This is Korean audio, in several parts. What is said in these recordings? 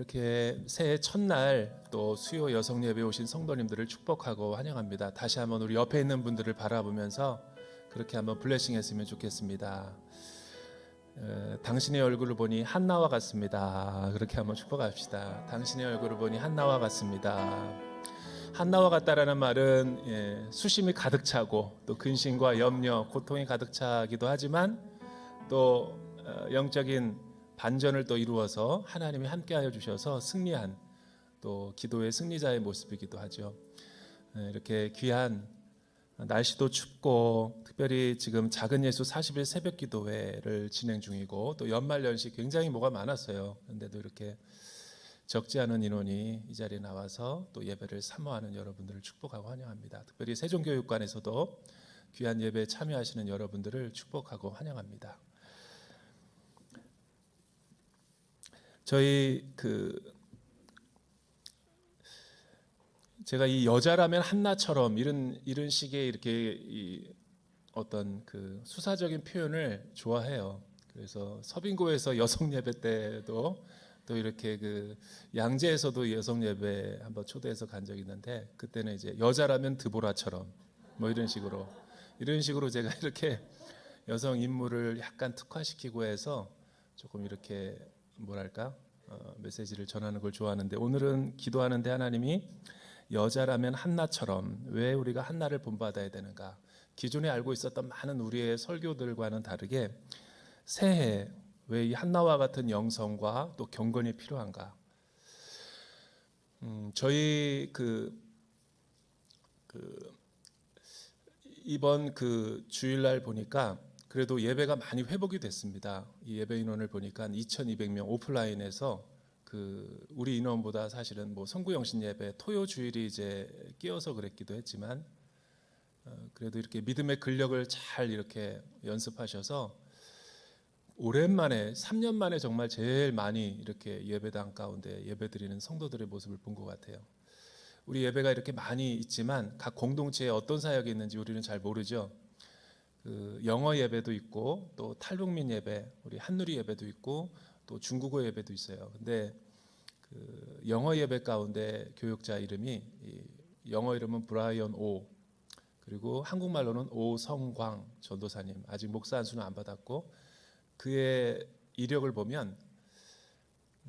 이렇게 새해 첫날 또 수요 여성 예배 오신 성도님들을 축복하고 환영합니다. 다시 한번 우리 옆에 있는 분들을 바라보면서 그렇게 한번 블레싱 했으면 좋겠습니다. 당신의 얼굴을 보니 한나와 같습니다. 그렇게 한번 축복합시다. 당신의 얼굴을 보니 한나와 같습니다. 한나와 같다라는 말은 수심이 가득 차고 또 근심과 염려, 고통이 가득 차기도 하지만 또 영적인 반전을 또 이루어서 하나님이 함께하여 주셔서 승리한 또 기도의 승리자의 모습이기도 하죠. 이렇게 귀한 날씨도 춥고 특별히 지금 작은 예수 40일 새벽 기도회를 진행 중이고 또 연말연시 굉장히 뭐가 많았어요. 그런데도 이렇게 적지 않은 인원이 이 자리에 나와서 또 예배를 사모하는 여러분들을 축복하고 환영합니다. 특별히 세종교육관에서도 귀한 예배에 참여하시는 여러분들을 축복하고 환영합니다. 저희 제가 이 여자라면 한나처럼 이런 식의 이렇게 어떤 수사적인 표현을 좋아해요. 그래서 서빙고에서 여성 예배 때도 또 이렇게 양재에서도 여성 예배 한번 초대해서 간 적이 있는데 그때는 이제 여자라면 드보라처럼 뭐 이런 식으로 제가 이렇게 여성 인물을 약간 특화시키고 해서 조금 이렇게 뭐랄까 메시지를 전하는 걸 좋아하는데 오늘은 기도하는데 하나님이 여자라면 한나처럼 왜 우리가 한나를 본받아야 되는가? 기존에 알고 있었던 많은 우리의 설교들과는 다르게 새해 왜 이 한나와 같은 영성과 또 경건이 필요한가? 저희 이번 주일날 보니까 그래도 예배가 많이 회복이 됐습니다. 이 예배 인원을 보니까 2,200명 오프라인에서 우리 인원보다 사실은 뭐 성구영신 예배 토요 주일이 이제 끼어서 그랬기도 했지만 그래도 이렇게 믿음의 근력을 잘 이렇게 연습하셔서 오랜만에 3년 만에 정말 제일 많이 이렇게 예배당 가운데 예배드리는 성도들의 모습을 본 것 같아요. 우리 예배가 이렇게 많이 있지만 각 공동체에 어떤 사역이 있는지 우리는 잘 모르죠. 영어 예배도 있고 또 탈북민 예배, 우리 한누리 예배도 있고 또 중국어 예배도 있어요. 근데 영어 예배 가운데 교육자 이름이 영어 이름은 브라이언 오 그리고 한국말로는 오성광 전도사님 아직 목사 안수는 안 받았고 그의 이력을 보면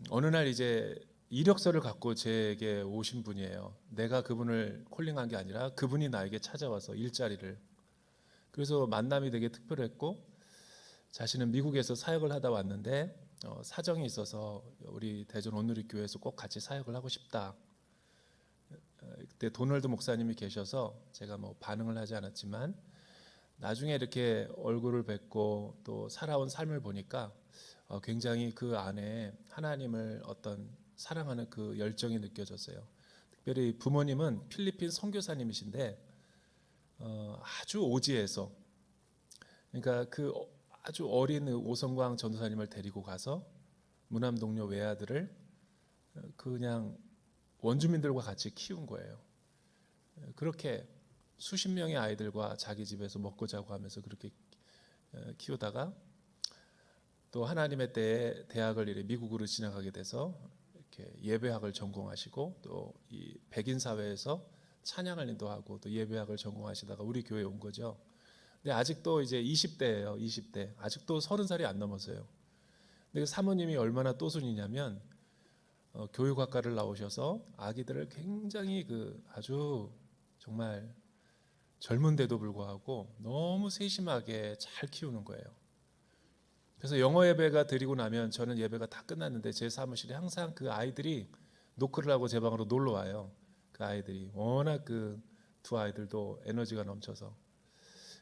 어느 날 이제 이력서를 갖고 제게 오신 분이에요. 내가 그분을 콜링한 게 아니라 그분이 나에게 찾아와서 일자리를 그래서 만남이 되게 특별했고 자신은 미국에서 사역을 하다 왔는데 사정이 있어서 우리 대전 온누리교회에서 꼭 같이 사역을 하고 싶다. 그때 도널드 목사님이 계셔서 제가 뭐 반응을 하지 않았지만 나중에 이렇게 얼굴을 뵙고 또 살아온 삶을 보니까 굉장히 그 안에 하나님을 어떤 사랑하는 그 열정이 느껴졌어요. 특별히 부모님은 필리핀 선교사님이신데 아주 오지에서 그러니까 아주 어린 오성광 전도사님을 데리고 가서 무남동료 외아들을 그냥 원주민들과 같이 키운 거예요. 그렇게 수십 명의 아이들과 자기 집에서 먹고 자고 하면서 그렇게 키우다가 또 하나님의 때에 대학을 이렇게 미국으로 지나가게 돼서 이렇게 예배학을 전공하시고 또 이 백인 사회에서 찬양을 인도하고 또 예배학을 전공하시다가 우리 교회에 온 거죠. 근데 아직도 이제 20대예요. 20대. 아직도 30살이 안 넘었어요. 근데 사모님이 얼마나 또순이냐면 교육학과를 나오셔서 아기들을 굉장히 아주 정말 젊은데도 불구하고 너무 세심하게 잘 키우는 거예요. 그래서 영어 예배가 드리고 나면 저는 예배가 다 끝났는데 제 사무실에 항상 그 아이들이 노크를 하고 제 방으로 놀러 와요. 그 아이들이 워낙 두 아이들도 에너지가 넘쳐서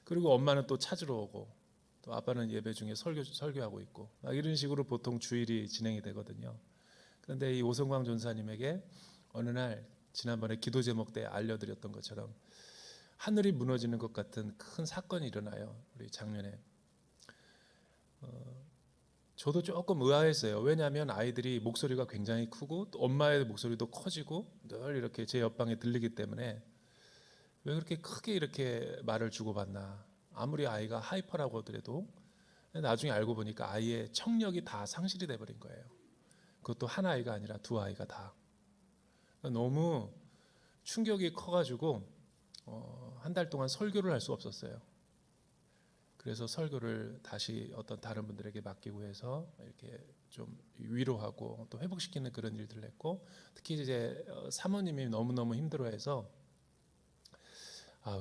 그리고 엄마는 또 찾으러 오고 또 아빠는 예배 중에 설교하고 있고 막 이런 식으로 보통 주일이 진행이 되거든요. 그런데 이 오성광 전사님에게 어느 날 지난번에 기도 제목 때 알려드렸던 것처럼 하늘이 무너지는 것 같은 큰 사건이 일어나요. 우리 작년에 저도 조금 의아했어요. 왜냐하면 아이들이 목소리가 굉장히 크고 또 엄마의 목소리도 커지고 늘 이렇게 제 옆방에 들리기 때문에 왜 그렇게 크게 이렇게 말을 주고받나. 아무리 아이가 하이퍼라고 하더라도 나중에 알고 보니까 아이의 청력이 다 상실이 돼버린 거예요. 그것도 한 아이가 아니라 두 아이가 다. 너무 충격이 커가지고 한 달 동안 설교를 할 수 없었어요. 그래서 설교를 다시 어떤 다른 분들에게 맡기고 해서 이렇게 좀 위로하고 또 회복시키는 그런 일들을 했고, 특히 이제 사모님이 너무너무 힘들어해서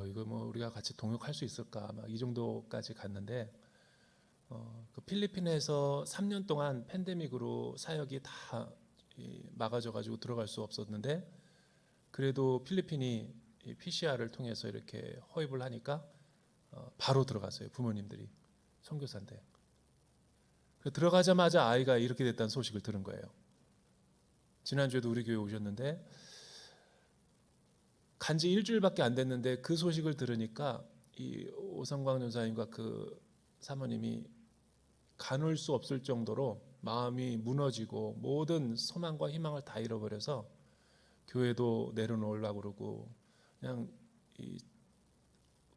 이거 뭐 우리가 같이 동역할 수 있을까 막 이 정도까지 갔는데, 그 필리핀에서 3년 동안 팬데믹으로 사역이 다 막아져 가지고 들어갈 수 없었는데, 그래도 필리핀이 PCR을 통해서 이렇게 허입을 하니까 바로 들어갔어요. 부모님들이 선교사인데. 들어가자마자 아이가 이렇게 됐다는 소식을 들은 거예요. 지난주에도 우리 교회 오셨는데 간지 일주일밖에 안 됐는데 그 소식을 들으니까 이 오성광 전사님과 그 사모님이 가눌 수 없을 정도로 마음이 무너지고 모든 소망과 희망을 다 잃어버려서 교회도 내려놓으려고 그러고, 그냥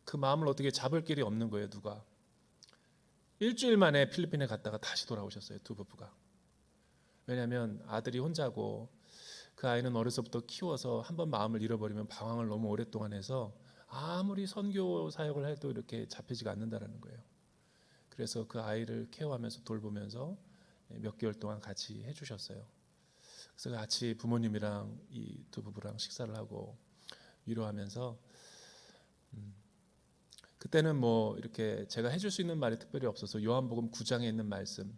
그 마음을 어떻게 잡을 길이 없는 거예요. 누가 일주일 만에 필리핀에 갔다가 다시 돌아오셨어요. 두 부부가. 왜냐하면 아들이 혼자고 그 아이는 어려서부터 키워서 한번 마음을 잃어버리면 방황을 너무 오랫동안 해서 아무리 선교 사역을 해도 이렇게 잡히지가 않는다라는 거예요. 그래서 그 아이를 케어하면서 돌보면서 몇 개월 동안 같이 해주셨어요. 그래서 같이 부모님이랑 이 두 부부랑 식사를 하고 위로하면서, 그때는 뭐 이렇게 제가 해줄 수 있는 말이 특별히 없어서 요한복음 9장에 있는 말씀,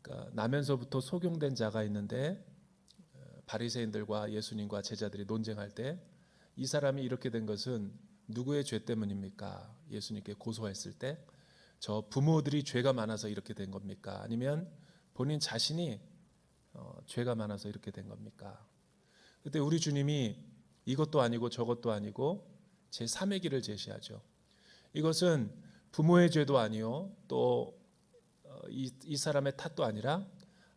그러니까 나면서부터 소경된 자가 있는데 바리새인들과 예수님과 제자들이 논쟁할 때 이 사람이 이렇게 된 것은 누구의 죄 때문입니까? 예수님께 고소했을 때 저 부모들이 죄가 많아서 이렇게 된 겁니까? 아니면 본인 자신이 죄가 많아서 이렇게 된 겁니까? 그때 우리 주님이 이것도 아니고 저것도 아니고 제3의 길을 제시하죠. 이것은 부모의 죄도 아니요, 또 이 사람의 탓도 아니라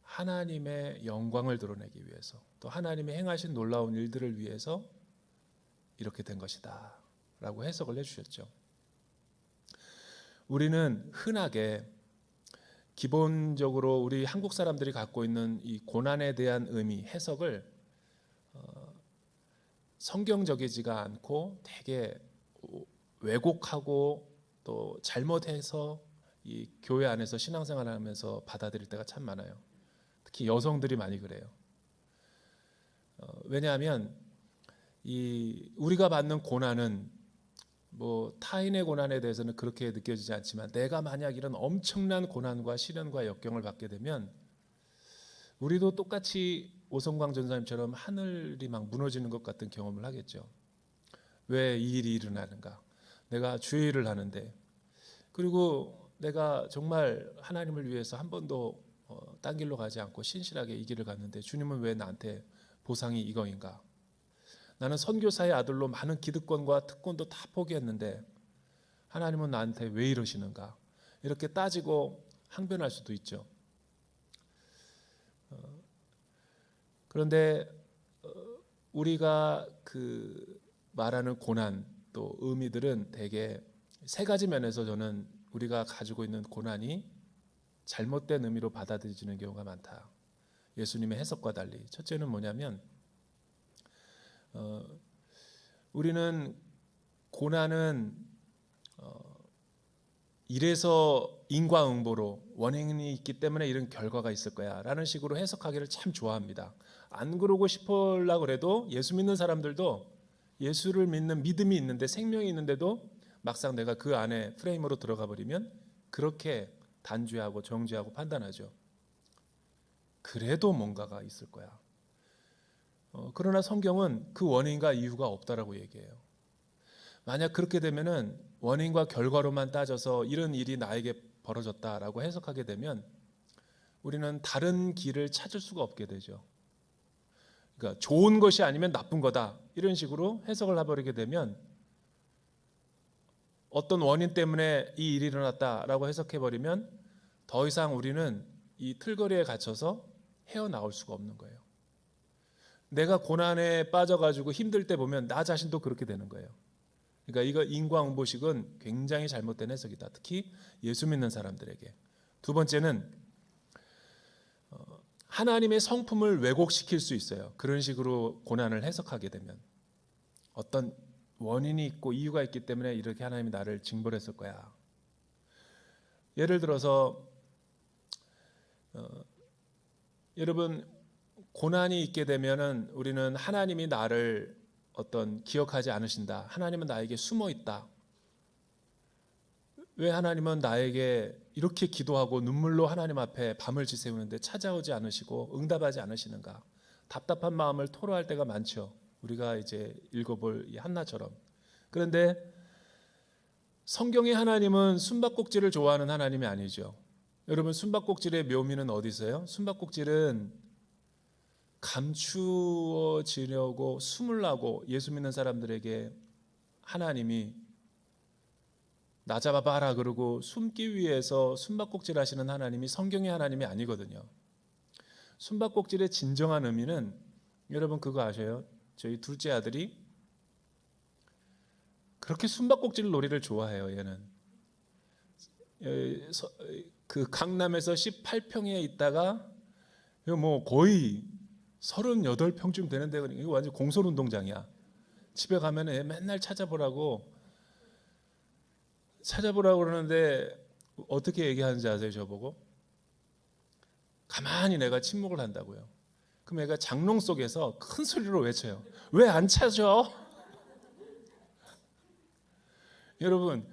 하나님의 영광을 드러내기 위해서, 또 하나님의 행하신 놀라운 일들을 위해서 이렇게 된 것이다 라고 해석을 해주셨죠. 우리는 흔하게 기본적으로 우리 한국 사람들이 갖고 있는 이 고난에 대한 의미, 해석을 성경적이지가 않고 되게 왜곡하고 또 잘못해서 이 교회 안에서 신앙생활을 하면서 받아들일 때가 참 많아요. 특히 여성들이 많이 그래요. 왜냐하면 우리가 받는 고난은 뭐 타인의 고난에 대해서는 그렇게 느껴지지 않지만, 내가 만약 이런 엄청난 고난과 시련과 역경을 받게 되면 우리도 똑같이 오성광 전사님처럼 하늘이 막 무너지는 것 같은 경험을 하겠죠. 왜 이 일이 일어나는가? 내가 주의 일을 하는데, 그리고 내가 정말 하나님을 위해서 한 번도 딴 길로 가지 않고 신실하게 이 길을 갔는데 주님은 왜 나한테 보상이 이거인가? 나는 선교사의 아들로 많은 기득권과 특권도 다 포기했는데 하나님은 나한테 왜 이러시는가? 이렇게 따지고 항변할 수도 있죠. 그런데 우리가 그 말하는 고난 또 의미들은 대개 세 가지 면에서 저는 우리가 가지고 있는 고난이 잘못된 의미로 받아들여지는 경우가 많다. 예수님의 해석과 달리. 첫째는 뭐냐면 우리는 고난은 이래서 인과응보로 원인이 있기 때문에 이런 결과가 있을 거야 라는 식으로 해석하기를 참 좋아합니다. 안 그러고 싶으려고 그래도 예수 믿는 사람들도 예수를 믿는 믿음이 있는데, 생명이 있는데도 막상 내가 그 안에 프레임으로 들어가 버리면 그렇게 단죄하고 정죄하고 판단하죠. 그래도 뭔가가 있을 거야. 그러나 성경은 그 원인과 이유가 없다라고 얘기해요. 만약 그렇게 되면은 원인과 결과로만 따져서 이런 일이 나에게 벌어졌다라고 해석하게 되면 우리는 다른 길을 찾을 수가 없게 되죠. 그러니까 좋은 것이 아니면 나쁜 거다 이런 식으로 해석을 해버리게 되면 어떤 원인 때문에 이 일이 일어났다라고 해석해버리면 더 이상 우리는 이 틀거리에 갇혀서 헤어나올 수가 없는 거예요. 내가 고난에 빠져가지고 힘들 때 보면 나 자신도 그렇게 되는 거예요. 그러니까 이거 인과응보식은 굉장히 잘못된 해석이다. 특히 예수 믿는 사람들에게. 두 번째는 하나님의 성품을 왜곡시킬 수 있어요. 그런 식으로 고난을 해석하게 되면 어떤 원인이 있고 이유가 있기 때문에 이렇게 하나님이 나를 징벌했을 거야. 예를 들어서 여러분 고난이 있게 되면은 우리는 하나님이 나를 어떤 기억하지 않으신다. 하나님은 나에게 숨어 있다. 왜 하나님은 나에게 이렇게 기도하고 눈물로 하나님 앞에 밤을 지새우는데 찾아오지 않으시고 응답하지 않으시는가? 답답한 마음을 토로할 때가 많죠. 우리가 이제 읽어볼 이 한나처럼. 그런데 성경의 하나님은 숨바꼭질을 좋아하는 하나님이 아니죠. 여러분 숨바꼭질의 묘미는 어디 있어요? 숨바꼭질은 감추어지려고 숨으려고 예수 믿는 사람들에게 하나님이 나 잡아봐라 그러고 숨기 위해서 숨바꼭질 하시는 하나님이 성경의 하나님이 아니거든요. 숨바꼭질의 진정한 의미는 여러분 그거 아셔요? 저희 둘째 아들이 그렇게 숨바꼭질 놀이를 좋아해요. 얘는 그 강남에서 18평에 있다가 뭐 거의 38평쯤 되는데 이거 완전 공설운동장이야. 집에 가면 애 맨날 찾아보라고 그러는데 어떻게 얘기하는지 아세요? 저보고 가만히 내가 침묵을 한다고요. 그럼 애가 장롱 속에서 큰 소리로 외쳐요. 왜 안 찾아? 여러분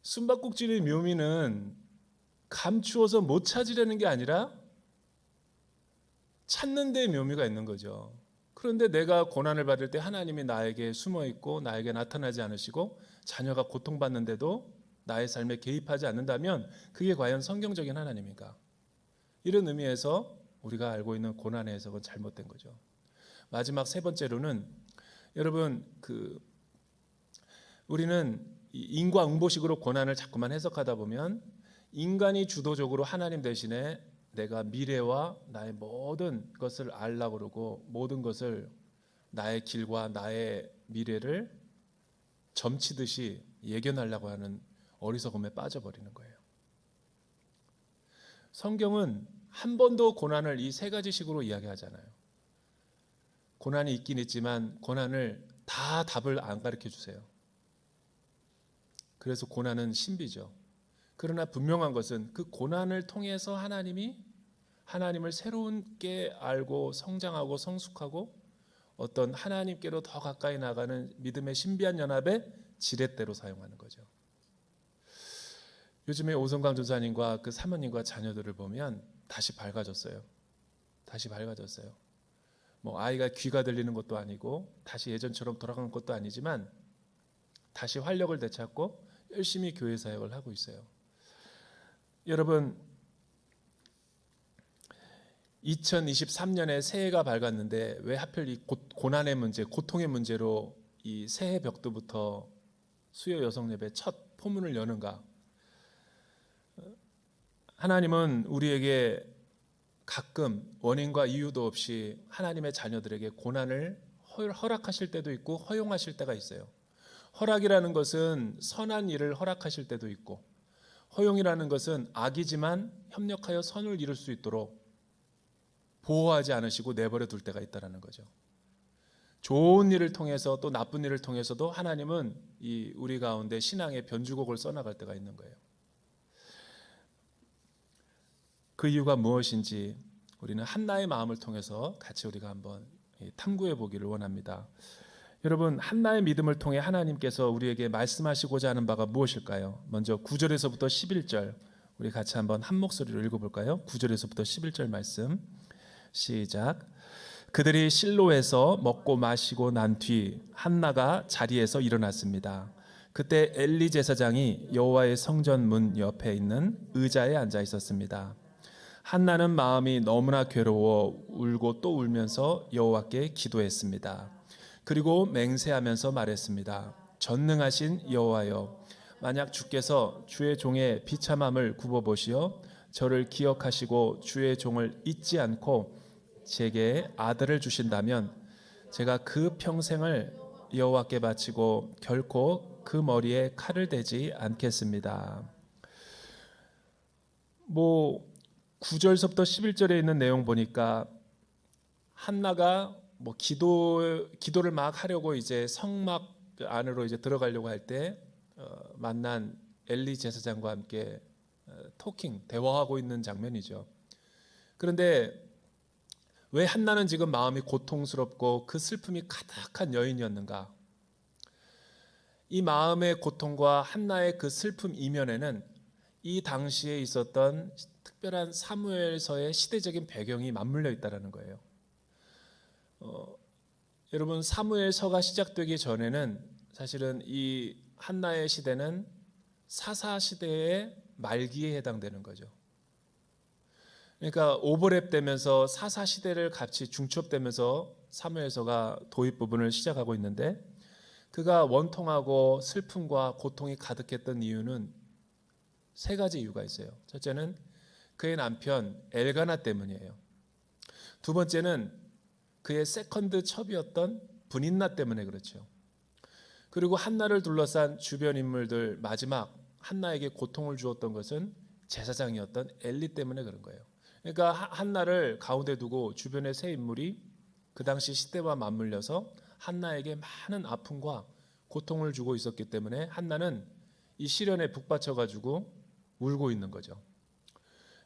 숨바꼭질의 묘미는 감추어서 못 찾으려는 게 아니라 찾는 데 묘미가 있는 거죠. 그런데 내가 고난을 받을 때 하나님이 나에게 숨어 있고 나에게 나타나지 않으시고 자녀가 고통받는데도 나의 삶에 개입하지 않는다면 그게 과연 성경적인 하나님인가? 이런 의미에서 우리가 알고 있는 고난의 해석은 잘못된 거죠. 마지막 세 번째로는 여러분 우리는 인과응보식으로 고난을 자꾸만 해석하다 보면 인간이 주도적으로 하나님 대신에 내가 미래와 나의 모든 것을 알려고 그러고 모든 것을 나의 길과 나의 미래를 점치듯이 예견하려고 하는 어리석음에 빠져버리는 거예요. 성경은 한 번도 고난을 이 세 가지 식으로 이야기하잖아요. 고난이 있긴 있지만 고난을 다 답을 안 가르쳐 주세요. 그래서 고난은 신비죠. 그러나 분명한 것은 그 고난을 통해서 하나님을 새롭게 알고 성장하고 성숙하고 어떤 하나님께로 더 가까이 나가는 믿음의 신비한 연합의 지렛대로 사용하는 거죠. 요즘에 오성강 전사님과 그 사모님과 자녀들을 보면 다시 밝아졌어요. 뭐 아이가 귀가 들리는 것도 아니고 다시 예전처럼 돌아간 것도 아니지만 다시 활력을 되찾고 열심히 교회 사역을 하고 있어요. 여러분 2023년에 새해가 밝았는데 왜 하필 이 고난의 문제, 고통의 문제로 이 새해 벽두부터 수요 여성 예배 첫 포문을 여는가? 하나님은 우리에게 가끔 원인과 이유도 없이 하나님의 자녀들에게 고난을 허락하실 때도 있고 허용하실 때가 있어요. 허락이라는 것은 선한 일을 허락하실 때도 있고 허용이라는 것은 악이지만 협력하여 선을 이룰 수 있도록 보호하지 않으시고 내버려 둘 때가 있다는 거죠. 좋은 일을 통해서 또 나쁜 일을 통해서도 하나님은 우리 가운데 신앙의 변주곡을 써나갈 때가 있는 거예요. 그 이유가 무엇인지 우리는 한나의 마음을 통해서 같이 우리가 한번 탐구해 보기를 원합니다. 여러분 한나의 믿음을 통해 하나님께서 우리에게 말씀하시고자 하는 바가 무엇일까요? 먼저 9절에서부터 11절 우리 같이 한번 한 목소리로 읽어볼까요? 9절에서부터 11절 말씀 시작. 그들이 실로에서 먹고 마시고 난 뒤 한나가 자리에서 일어났습니다. 그때 엘리 제사장이 여호와의 성전 문 옆에 있는 의자에 앉아 있었습니다. 한나는 마음이 너무나 괴로워 울고 또 울면서 여호와께 기도했습니다. 그리고 맹세하면서 말했습니다. 전능하신 여호와여, 만약 주께서 주의 종의 비참함을 굽어보시어 저를 기억하시고 주의 종을 잊지 않고 제게 아들을 주신다면 제가 그 평생을 여호와께 바치고 결코 그 머리에 칼을 대지 않겠습니다. 9절서부터 11절에 있는 내용 보니까 한나가 뭐 기도를 막 하려고 이제 성막 안으로 이제 들어가려고 할 때 만난 엘리 제사장과 함께 대화하고 있는 장면이죠. 그런데 왜 한나는 지금 마음이 고통스럽고 그 슬픔이 가득한 여인이었는가? 이 마음의 고통과 한나의 그 슬픔 이면에는 이 당시에 있었던 특별한 사무엘서의 시대적인 배경이 맞물려 있다는 거예요. 여러분, 사무엘서가 시작되기 전에는 사실은 이 한나의 시대는 사사 시대의 말기에 해당되는 거죠. 그러니까 오버랩되면서 사사 시대를 같이 중첩되면서 사무엘서가 도입 부분을 시작하고 있는데, 그가 원통하고 슬픔과 고통이 가득했던 이유는 세 가지 이유가 있어요. 첫째는 그의 남편 엘가나 때문이에요. 두 번째는 그의 세컨드 첩이었던 브닌나 때문에 그렇죠. 그리고 한나를 둘러싼 주변 인물들, 마지막 한나에게 고통을 주었던 것은 제사장이었던 엘리 때문에 그런 거예요. 그러니까 한나를 가운데 두고 주변의 세 인물이 그 당시 시대와 맞물려서 한나에게 많은 아픔과 고통을 주고 있었기 때문에 한나는 이 시련에 북받쳐 가지고 울고 있는 거죠.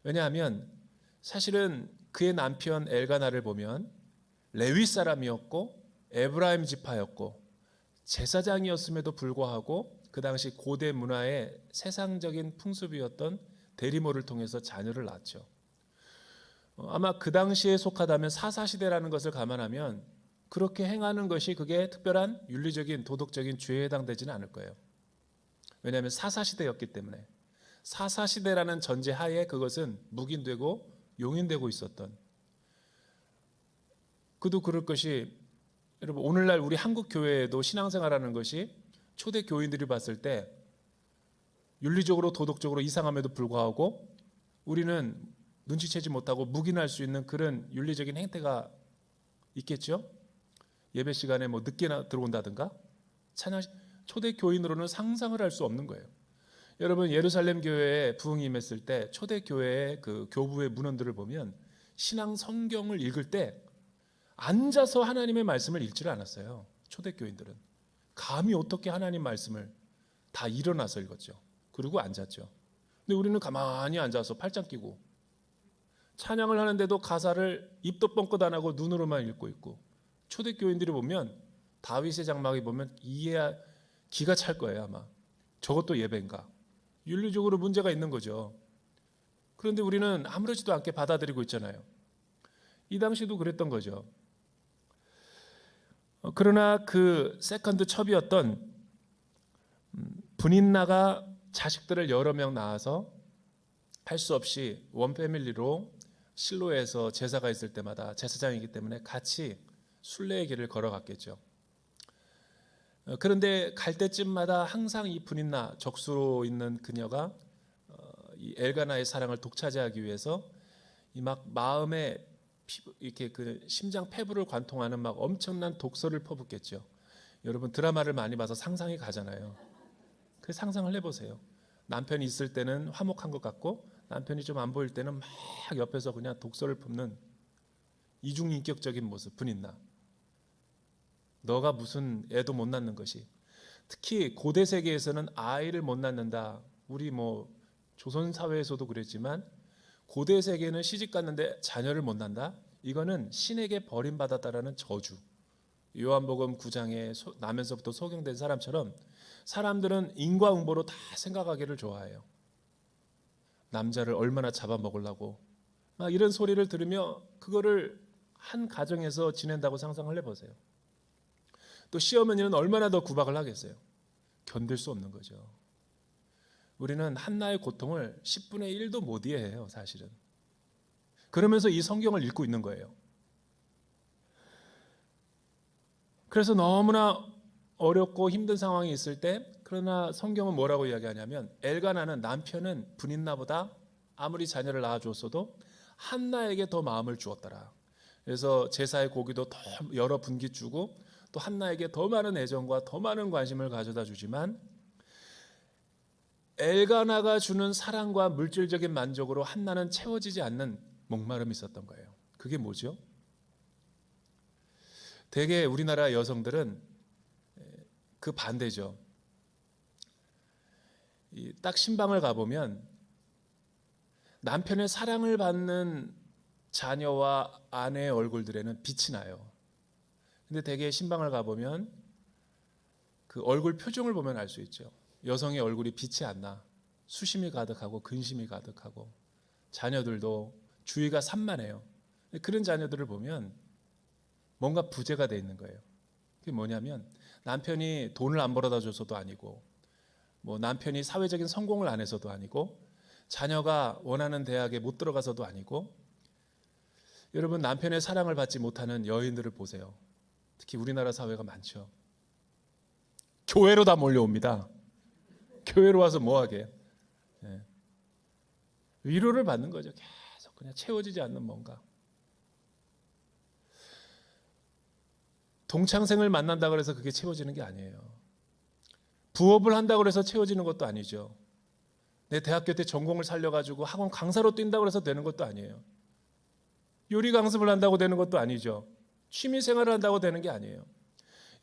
왜냐하면 사실은 그의 남편 엘가나를 보면 레위 사람이었고 에브라임 지파였고 제사장이었음에도 불구하고 그 당시 고대 문화의 세상적인 풍습이었던 대리모를 통해서 자녀를 낳았죠. 아마 그 당시에 속하다면 사사시대라는 것을 감안하면 그렇게 행하는 것이 그게 특별한 윤리적인 도덕적인 죄에 해당되지는 않을 거예요. 왜냐하면 사사시대였기 때문에. 사사시대라는 전제하에 그것은 묵인되고 용인되고 있었던, 그도 그럴 것이, 여러분 오늘날 우리 한국 교회에도 신앙생활하는 것이 초대 교인들이 봤을 때 윤리적으로 도덕적으로 이상함에도 불구하고 우리는 눈치채지 못하고 묵인할 수 있는 그런 윤리적인 행태가 있겠죠. 예배 시간에 뭐 늦게 들어온다든가, 초대 교인으로는 상상을 할 수 없는 거예요. 여러분 예루살렘 교회에 부흥이 임했을 때 초대 교회의 그 교부의 문헌들을 보면 신앙 성경을 읽을 때 앉아서 하나님의 말씀을 읽지를 않았어요. 초대 교인들은 감히 어떻게 하나님 말씀을 다 일어나서 읽었죠. 그리고 앉았죠. 근데 우리는 가만히 앉아서 팔짱 끼고 찬양을 하는데도 가사를 입도 뻥끗 안 하고 눈으로만 읽고 있고, 초대 교인들이 보면 다윗의 장막에 보면 이해야 기가 찰 거예요. 아마 저것도 예배인가, 윤리적으로 문제가 있는 거죠. 그런데 우리는 아무렇지도 않게 받아들이고 있잖아요. 이 당시도 그랬던 거죠. 그러나 그 세컨드 첩이었던 브닌나가 자식들을 여러 명 낳아서 할 수 없이 원패밀리로 실로에서 제사가 있을 때마다, 제사장이기 때문에 같이 순례의 길을 걸어갔겠죠. 그런데 갈 때쯤마다 항상 이 브닌나, 적수로 있는 그녀가 이 엘가나의 사랑을 독차지하기 위해서 이 막 마음에 이렇게 그 심장 폐부를 관통하는 막 엄청난 독서를 퍼붓겠죠. 여러분 드라마를 많이 봐서 상상이 가잖아요. 그 상상을 해보세요. 남편이 있을 때는 화목한 것 같고 남편이 좀 안 보일 때는 막 옆에서 그냥 독서를 뿜는 이중인격적인 모습, 브닌나. 너가 무슨 애도 못 낳는 것이, 특히 고대 세계에서는 아이를 못 낳는다. 우리 뭐 조선 사회에서도 그랬지만 고대 세계는 시집 갔는데 자녀를 못 낳는다. 이거는 신에게 버림받았다라는 저주. 요한복음 9장에 나면서부터 소경된 사람처럼 사람들은 인과응보로 다 생각하기를 좋아해요. 남자를 얼마나 잡아먹으려고 막 이런 소리를 들으며 그거를 한 가정에서 지낸다고 상상을 해보세요. 또 시어머니는 얼마나 더 구박을 하겠어요. 견딜 수 없는 거죠. 우리는 한나의 고통을 10분의 1도 못 이해해요, 사실은. 그러면서 이 성경을 읽고 있는 거예요. 그래서 너무나 어렵고 힘든 상황이 있을 때, 그러나 성경은 뭐라고 이야기하냐면 엘가나는 남편은 브닌나보다 아무리 자녀를 낳아줬어도 한나에게 더 마음을 주었더라. 그래서 제사의 고기도 더 여러 분기 주고 또 한나에게 더 많은 애정과 더 많은 관심을 가져다 주지만 엘가나가 주는 사랑과 물질적인 만족으로 한나는 채워지지 않는 목마름이 있었던 거예요. 그게 뭐죠? 대개 우리나라 여성들은 그 반대죠. 딱 신방을 가보면 남편의 사랑을 받는 자녀와 아내의 얼굴들에는 빛이 나요. 근데 대개 신방을 가보면 그 얼굴 표정을 보면 알 수 있죠. 여성의 얼굴이 빛이 안 나. 수심이 가득하고 근심이 가득하고 자녀들도 주의가 산만해요. 그런 자녀들을 보면 뭔가 부재가 돼 있는 거예요. 그게 뭐냐면 남편이 돈을 안 벌어다 줘서도 아니고 뭐 남편이 사회적인 성공을 안 해서도 아니고 자녀가 원하는 대학에 못 들어가서도 아니고 여러분 남편의 사랑을 받지 못하는 여인들을 보세요. 특히 우리나라 사회가 많죠. 교회로 다 몰려옵니다. 교회로 와서 뭐하게 위로를 받는 거죠. 계속 그냥 채워지지 않는 뭔가. 동창생을 만난다고 해서 그게 채워지는 게 아니에요. 부업을 한다고 해서 채워지는 것도 아니죠. 내 대학교 때 전공을 살려가지고 학원 강사로 뛴다고 해서 되는 것도 아니에요. 요리 강습을 한다고 되는 것도 아니죠. 취미 생활을 한다고 되는 게 아니에요.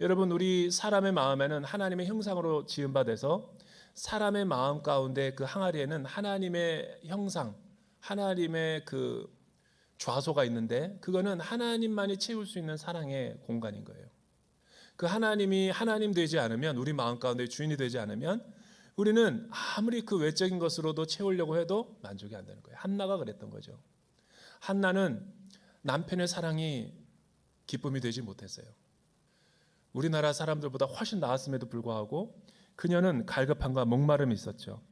여러분 우리 사람의 마음에는 하나님의 형상으로 지은 바 돼서 사람의 마음 가운데 그 항아리에는 하나님의 형상, 하나님의 그 좌소가 있는데 그거는 하나님만이 채울 수 있는 사랑의 공간인 거예요. 그 하나님이 하나님 되지 않으면 우리 마음 가운데 주인이 되지 않으면 우리는 아무리 그 외적인 것으로도 채우려고 해도 만족이 안 되는 거예요. 한나가 그랬던 거죠. 한나는 남편의 사랑이 기쁨이 되지 못했어요. 우리나라 사람들보다 훨씬 나았음에도 불구하고 그녀는 갈급함과 목마름이 있었죠.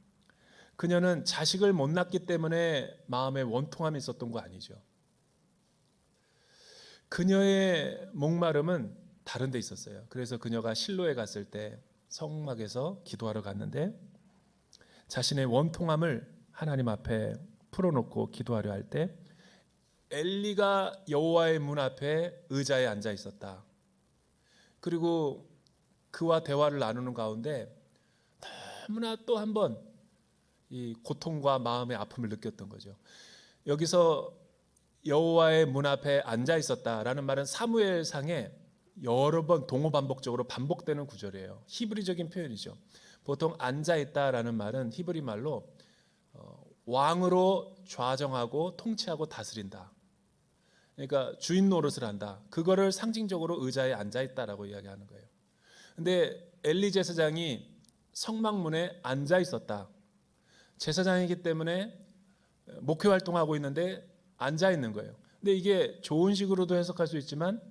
그녀는 자식을 못 낳기 때문에 마음에 원통함이 있었던 거 아니죠. 그녀의 목마름은 다른 데 있었어요. 그래서 그녀가 실로에 갔을 때 성막에서 기도하러 갔는데 자신의 원통함을 하나님 앞에 풀어놓고 기도하려 할 때 엘리가 여호와의 문 앞에 의자에 앉아 있었다. 그리고 그와 대화를 나누는 가운데 너무나 또 한 번 이 고통과 마음의 아픔을 느꼈던 거죠. 여기서 여호와의 문 앞에 앉아 있었다라는 말은 사무엘상에 여러 번 동호 반복적으로 반복되는 구절이에요. 히브리적인 표현이죠. 보통 앉아 있다라는 말은 히브리 말로 왕으로 좌정하고 통치하고 다스린다. 그러니까 주인 노릇을 한다. 그거를 상징적으로 의자에 앉아 있다라고 이야기하는 거예요. 근데 엘리 제사장이 성막문에 앉아 있었다. 제사장이기 때문에 목회 활동하고 있는데 앉아 있는 거예요. 근데 이게 좋은 식으로도 해석할 수 있지만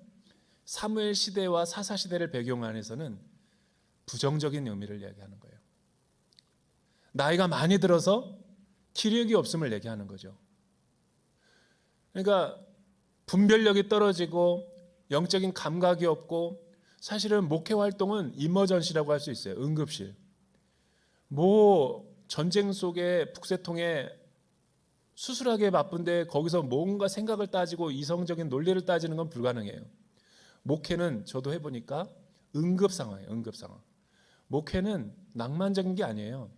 사무엘 시대와 사사 시대를 배경 안에서는 부정적인 의미를 얘기하는 거예요. 나이가 많이 들어서 기력이 없음을 얘기하는 거죠. 그러니까 분별력이 떨어지고 영적인 감각이 없고 사실은 목회 활동은 이머전시라고 할 수 있어요. 응급실. 뭐 전쟁 속에 북새통에 수술하기에 바쁜데 거기서 뭔가 생각을 따지고 이성적인 논리를 따지는 건 불가능해요. 목회는 저도 해보니까 응급 상황이에요. 응급 상황. 목회는 낭만적인 게 아니에요.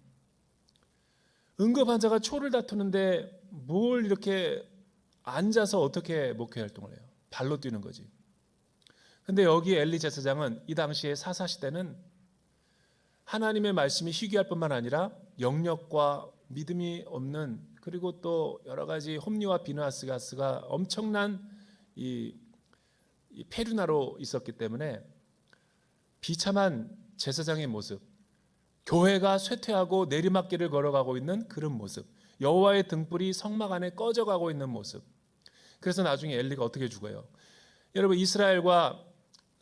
응급 환자가 초를 다투는데 뭘 이렇게 앉아서 어떻게 목회 활동을 해요? 발로 뛰는 거지. 근데 여기 엘리 제사장은 이 당시에 사사 시대는 하나님의 말씀이 희귀할 뿐만 아니라 영역과 믿음이 없는 그리고 또 여러 가지 홈리와 비누아스가스가 엄청난 이 페르나로 있었기 때문에 비참한 제사장의 모습, 교회가 쇠퇴하고 내리막길을 걸어가고 있는 그런 모습, 여호와의 등불이 성막 안에 꺼져가고 있는 모습. 그래서 나중에 엘리가 어떻게 죽어요? 여러분 이스라엘과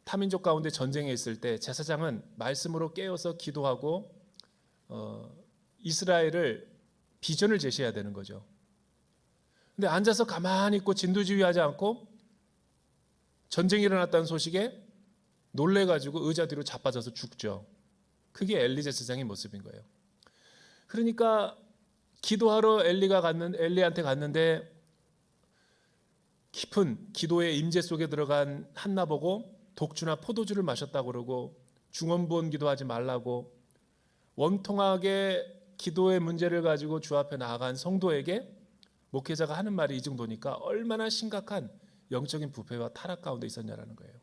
타민족 가운데 전쟁에 있을 때 제사장은 말씀으로 깨어서 기도하고 이스라엘을 비전을 제시해야 되는 거죠. 근데 앉아서 가만히 있고 진두지휘하지 않고 전쟁이 일어났다는 소식에 놀래가지고 의자 뒤로 자빠져서 죽죠. 그게 엘리 제사장의 모습인 거예요. 그러니까 기도하러 엘리한테 갔는데 깊은 기도의 임재 속에 들어간 한나 보고 독주나 포도주를 마셨다고 그러고 중언부언 기도하지 말라고 원통하게 기도의 문제를 가지고 주 앞에 나아간 성도에게 목회자가 하는 말이 이 정도니까 얼마나 심각한 영적인 부패와 타락 가운데 있었냐라는 거예요.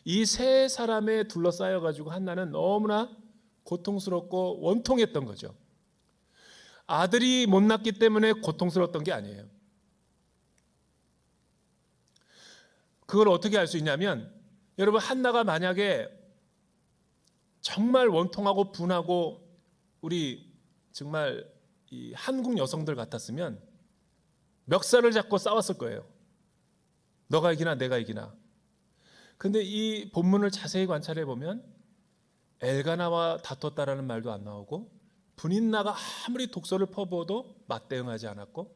이 세 사람에 둘러싸여 가지고 한나는 너무나 고통스럽고 원통했던 거죠. 아들이 못 낳기 때문에 고통스러웠던 게 아니에요. 그걸 어떻게 알 수 있냐면, 여러분, 한나가 만약에 정말 원통하고 분하고 우리 정말 이 한국 여성들 같았으면 멱살을 잡고 싸웠을 거예요. 너가 이기나 내가 이기나. 근데 이 본문을 자세히 관찰해 보면 엘가나와 다퉜다라는 말도 안 나오고, 분인나가 아무리 독서를 퍼부어도 맞대응하지 않았고,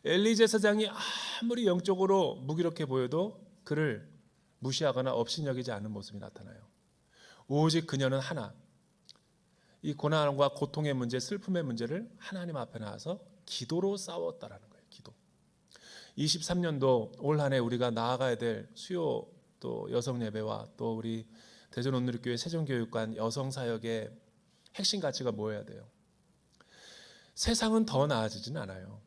엘리 제사장이 아무리 영적으로 무기력해 보여도 그를 무시하거나 업신여기지 않는 모습이 나타나요. 오직 그녀는 하나, 이 고난과 고통의 문제, 슬픔의 문제를 하나님 앞에 나와서 기도로 싸웠다라는 거예요. 기도. 23년도 올 한 해 우리가 나아가야 될 수요 또 여성 예배와 또 우리 대전 온누리교회 세종교육관 여성 사역의 핵심 가치가 뭐여야 돼요? 세상은 더 나아지진 않아요.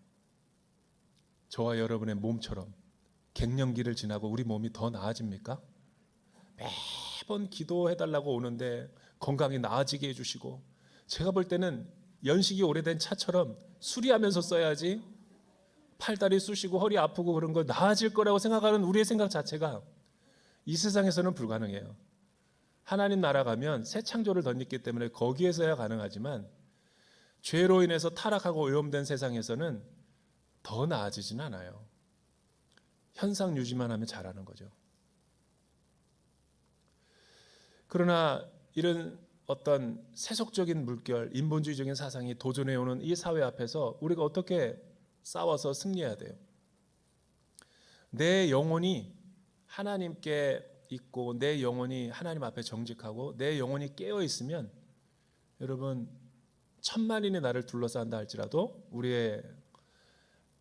저와 여러분의 몸처럼 갱년기를 지나고 우리 몸이 더 나아집니까? 매번 기도해달라고 오는데 건강이 나아지게 해주시고, 제가 볼 때는 연식이 오래된 차처럼 수리하면서 써야지 팔다리 쑤시고 허리 아프고 그런 거 나아질 거라고 생각하는 우리의 생각 자체가 이 세상에서는 불가능해요. 하나님 나라 가면 새 창조를 덧입기 때문에 거기에서야 가능하지만, 죄로 인해서 타락하고 오염된 세상에서는 더 나아지진 않아요. 현상 유지만 하면 잘하는 거죠. 그러나 이런 어떤 세속적인 물결, 인본주의적인 사상이 도전해오는 이 사회 앞에서 우리가 어떻게 싸워서 승리해야 돼요? 내 영혼이 하나님께 있고 내 영혼이 하나님 앞에 정직하고 내 영혼이 깨어 있으면, 여러분, 천만인이 나를 둘러싼다 할지라도 우리의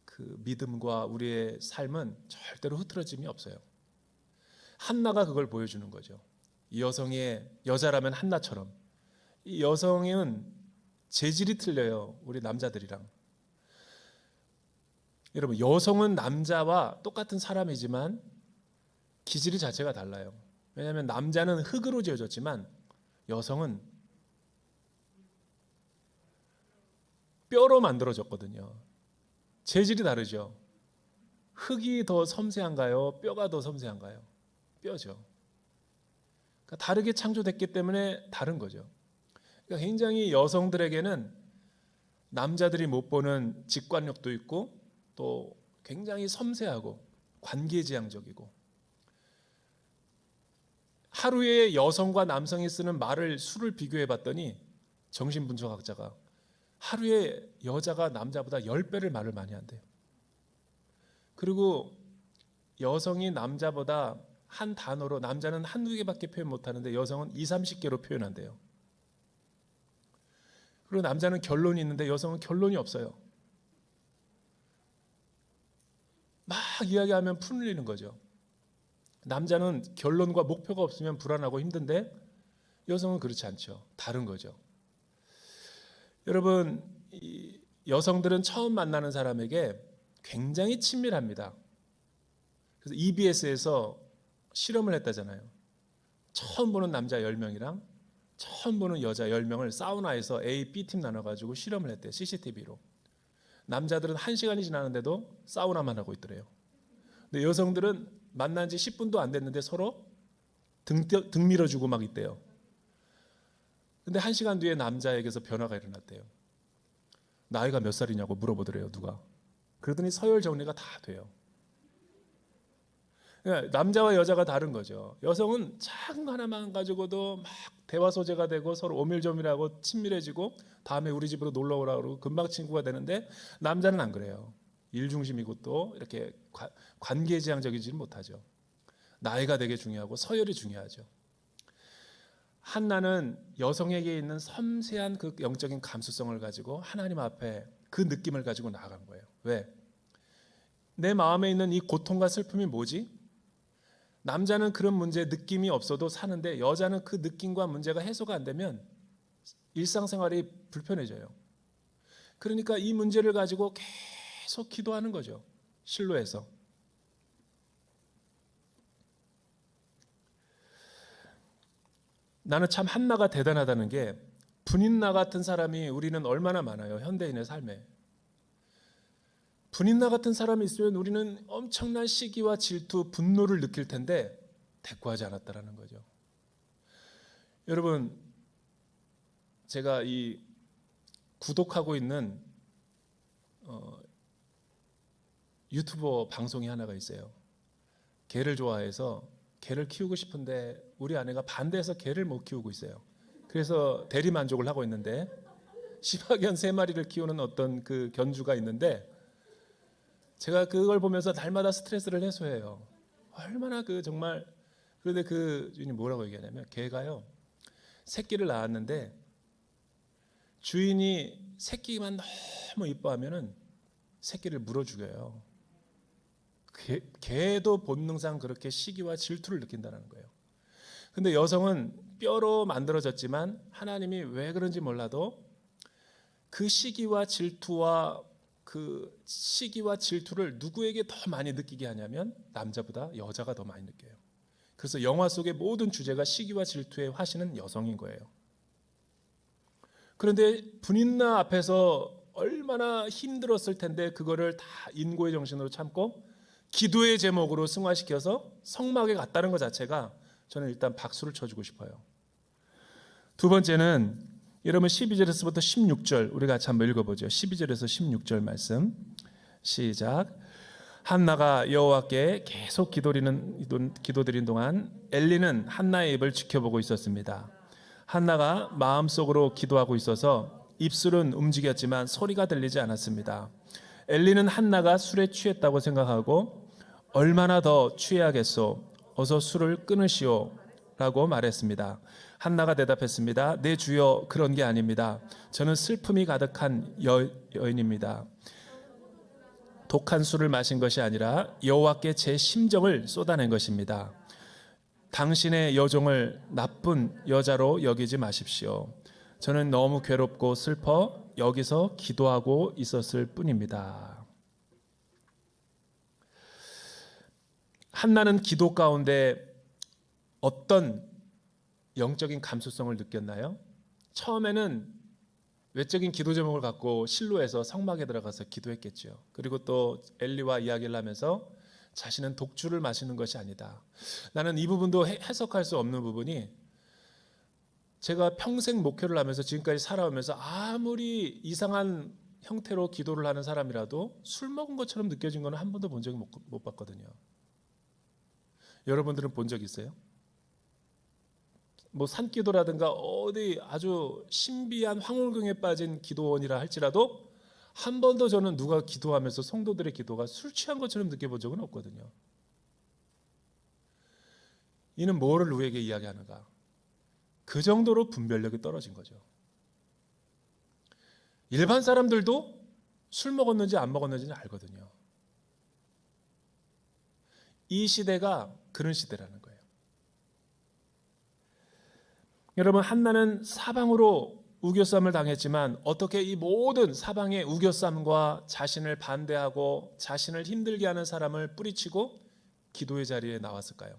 그 믿음과 우리의 삶은 절대로 흐트러짐이 없어요. 한나가 그걸 보여주는 거죠. 이 여성의 여자라면 한나처럼. 이 여성은 재질이 틀려요, 우리 남자들이랑. 여러분, 여성은 남자와 똑같은 사람이지만 기질이 자체가 달라요. 왜냐하면 남자는 흙으로 지어졌지만 여성은 뼈로 만들어졌거든요. 재질이 다르죠. 흙이 더 섬세한가요? 뼈가 더 섬세한가요? 뼈죠. 그러니까 다르게 창조됐기 때문에 다른 거죠. 그러니까 굉장히 여성들에게는 남자들이 못 보는 직관력도 있고 또 굉장히 섬세하고 관계지향적이고, 하루에 여성과 남성이 쓰는 말을 수를 비교해 봤더니 정신분석학자가 하루에 여자가 남자보다 10배를 말을 많이 한대요. 그리고 여성이 남자보다 한 단어로, 남자는 한두 개밖에 표현 못하는데 여성은 20-30개로 표현한대요. 그리고 남자는 결론이 있는데 여성은 결론이 없어요. 막 이야기하면 풀리는 거죠. 남자는 결론과 목표가 없으면 불안하고 힘든데 여성은 그렇지 않죠. 다른 거죠. 여러분, 이 여성들은 처음 만나는 사람에게 굉장히 친밀합니다. 그래서 EBS에서 실험을 했다잖아요. 처음 보는 남자 10명이랑 처음 보는 여자 10명을 사우나에서 A, B팀 나눠가지고 실험을 했대요. CCTV로. 남자들은 1시간이 지나는데도 사우나만 하고 있더래요. 근데 여성들은 만난 지 10분도 안 됐는데 서로 등 밀어주고 막 있대요. 근데 1시간 뒤에 남자에게서 변화가 일어났대요. 나이가 몇 살이냐고 물어보더래요, 누가. 그러더니 서열 정리가 다 돼요. 그러니까 남자와 여자가 다른 거죠. 여성은 작은 거 하나만 가지고도 막 대화 소재가 되고 서로 오밀조밀하고 친밀해지고 다음에 우리 집으로 놀러 오라고 그러고 금방 친구가 되는데, 남자는 안 그래요. 일 중심이고 또 이렇게 관계지향적이지 못하죠. 나이가 되게 중요하고 서열이 중요하죠. 한나는 여성에게 있는 섬세한 그 영적인 감수성을 가지고 하나님 앞에 그 느낌을 가지고 나아간 거예요. 왜? 내 마음에 있는 이 고통과 슬픔이 뭐지? 남자는 그런 문제 느낌이 없어도 사는데 여자는 그 느낌과 문제가 해소가 안 되면 일상생활이 불편해져요. 그러니까 이 문제를 가지고 계속 기도하는 거죠. 실로에서. 나는 참 한나가 대단하다는 게, 분인나 같은 사람이 우리는 얼마나 많아요. 현대인의 삶에. 분인나 같은 사람이 있으면 우리는 엄청난 시기와 질투, 분노를 느낄 텐데 대꾸하지 않았다라는 거죠. 여러분, 제가 이 구독하고 있는 유튜버 방송이 하나가 있어요. 개를 좋아해서 개를 키우고 싶은데 우리 아내가 반대해서 개를 못 키우고 있어요. 그래서 대리 만족을 하고 있는데, 시바견 3마리를 키우는 어떤 그 견주가 있는데, 제가 그걸 보면서 날마다 스트레스를 해소해요. 얼마나 정말. 그런데 그 주인이 뭐라고 얘기하냐면, 개가요 새끼를 낳았는데 주인이 새끼만 너무 이뻐하면은 새끼를 물어 죽여요. 개도 본능상 그렇게 시기와 질투를 느낀다는 거예요. 근데 여성은 뼈로 만들어졌지만 하나님이 왜 그런지 몰라도 그 시기와 질투를 누구에게 더 많이 느끼게 하냐면 남자보다 여자가 더 많이 느껴요. 그래서 영화 속의 모든 주제가 시기와 질투의 화신은 여성인 거예요. 그런데 분인나 앞에서 얼마나 힘들었을 텐데 그거를 다 인고의 정신으로 참고 기도의 제목으로 승화시켜서 성막에 갔다는 것 자체가 저는 일단 박수를 쳐주고 싶어요. 두 번째는 여러분 12절에서부터 16절 우리 같이 한번 읽어보죠. 12절에서 16절 말씀 시작. 한나가 여호와께 계속 기도드린 동안 엘리는 한나의 입을 지켜보고 있었습니다. 한나가 마음속으로 기도하고 있어서 입술은 움직였지만 소리가 들리지 않았습니다. 엘리는 한나가 술에 취했다고 생각하고 얼마나 더 취해야겠소? 어서 술을 끊으시오 라고 말했습니다. 한나가 대답했습니다. 내 주여, 그런 게 아닙니다. 저는 슬픔이 가득한 여인입니다. 독한 술을 마신 것이 아니라 여호와께 제 심정을 쏟아낸 것입니다. 당신의 여종을 나쁜 여자로 여기지 마십시오. 저는 너무 괴롭고 슬퍼 여기서 기도하고 있었을 뿐입니다. 한나는 기도 가운데 어떤 영적인 감수성을 느꼈나요? 처음에는 외적인 기도 제목을 갖고 실로에서 성막에 들어가서 기도했겠죠. 그리고 또 엘리와 이야기를 하면서 자신은 독주를 마시는 것이 아니다. 나는 이 부분도 해석할 수 없는 부분이, 제가 평생 목회를 하면서 지금까지 살아오면서 아무리 이상한 형태로 기도를 하는 사람이라도 술 먹은 것처럼 느껴진 거는 한 번도 본 적이 못 봤거든요. 여러분들은 본 적 있어요? 뭐 산기도라든가 어디 아주 신비한 황홀경에 빠진 기도원이라 할지라도 한 번도 저는 누가 기도하면서 성도들의 기도가 술 취한 것처럼 느껴본 적은 없거든요. 이는 뭐를 우리에게 이야기하는가? 그 정도로 분별력이 떨어진 거죠. 일반 사람들도 술 먹었는지 안 먹었는지는 알거든요. 이 시대가 그런 시대라는 거예요. 여러분, 한나는 사방으로 우겨쌈을 당했지만 어떻게 이 모든 사방의 우겨쌈과 자신을 반대하고 자신을 힘들게 하는 사람을 뿌리치고 기도의 자리에 나왔을까요?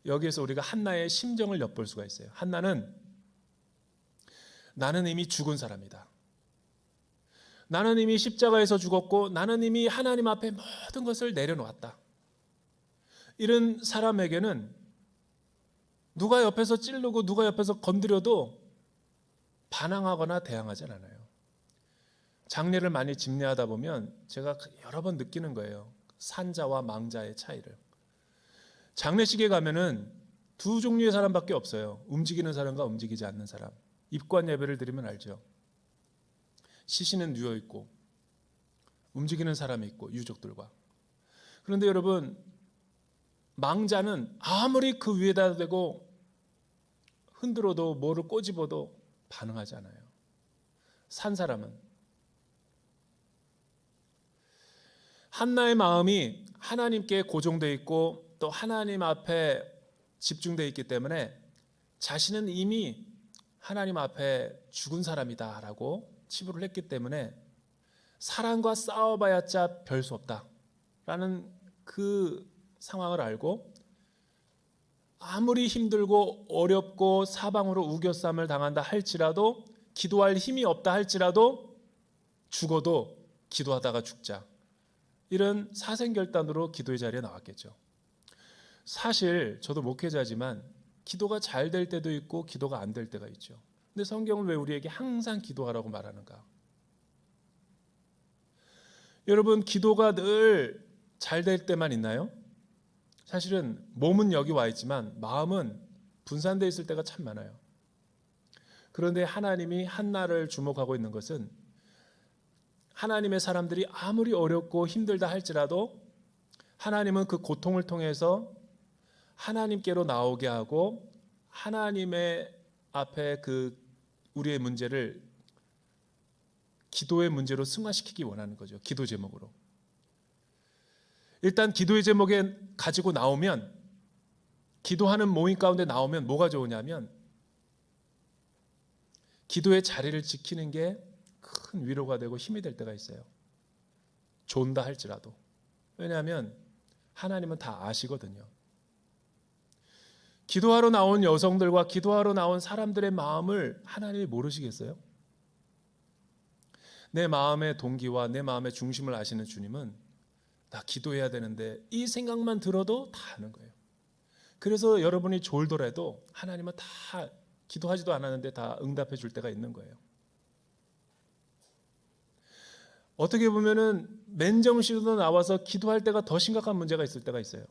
여기에서 우리가 한나의 심정을 엿볼 수가 있어요. 한나는 나는 이미 죽은 사람이다. 나는 이미 십자가에서 죽었고 나는 이미 하나님 앞에 모든 것을 내려놓았다. 이런 사람에게는 누가 옆에서 찌르고 누가 옆에서 건드려도 반항하거나 대항하진 않아요. 장례를 많이 집례하다 보면 제가 여러 번 느끼는 거예요. 산자와 망자의 차이를. 장례식에 가면은 두 종류의 사람밖에 없어요. 움직이는 사람과 움직이지 않는 사람. 입관 예배를 드리면 알죠. 시신은 누워 있고 움직이는 사람이 있고 유족들과. 그런데 여러분, 망자는 아무리 그 위에다 대고 흔들어도 뭐를 꼬집어도 반응하지 않아요. 산 사람은. 한나의 마음이 하나님께 고정되어 있고 또 하나님 앞에 집중되어 있기 때문에 자신은 이미 하나님 앞에 죽은 사람이다 라고 치부를 했기 때문에 사랑과 싸워봐야자 별 수 없다라는 그 상황을 알고 아무리 힘들고 어렵고 사방으로 우겨쌈을 당한다 할지라도, 기도할 힘이 없다 할지라도 죽어도 기도하다가 죽자, 이런 사생결단으로 기도의 자리에 나왔겠죠. 사실 저도 목회자지만 기도가 잘 될 때도 있고 기도가 안 될 때가 있죠. 근데 성경은 왜 우리에게 항상 기도하라고 말하는가? 여러분, 기도가 늘 잘 될 때만 있나요? 사실은 몸은 여기 와 있지만 마음은 분산되어 있을 때가 참 많아요. 그런데 하나님이 한나를 주목하고 있는 것은, 하나님의 사람들이 아무리 어렵고 힘들다 할지라도 하나님은 그 고통을 통해서 하나님께로 나오게 하고 하나님의 앞에 그 우리의 문제를 기도의 문제로 승화시키기 원하는 거죠. 기도 제목으로. 일단 기도의 제목에 가지고 나오면, 기도하는 모임 가운데 나오면 뭐가 좋으냐면 기도의 자리를 지키는 게 큰 위로가 되고 힘이 될 때가 있어요. 존다 할지라도. 왜냐하면 하나님은 다 아시거든요. 기도하러 나온 여성들과 기도하러 나온 사람들의 마음을 하나님이 모르시겠어요? 내 마음의 동기와 내 마음의 중심을 아시는 주님은 나 기도해야 되는데 이 생각만 들어도 다 아는 거예요. 그래서 여러분이 졸더라도 하나님은 다 기도하지도 않았는데 다 응답해 줄 때가 있는 거예요. 어떻게 보면은 맨정신으로 나와서 기도할 때가 더 심각한 문제가 있을 때가 있어요.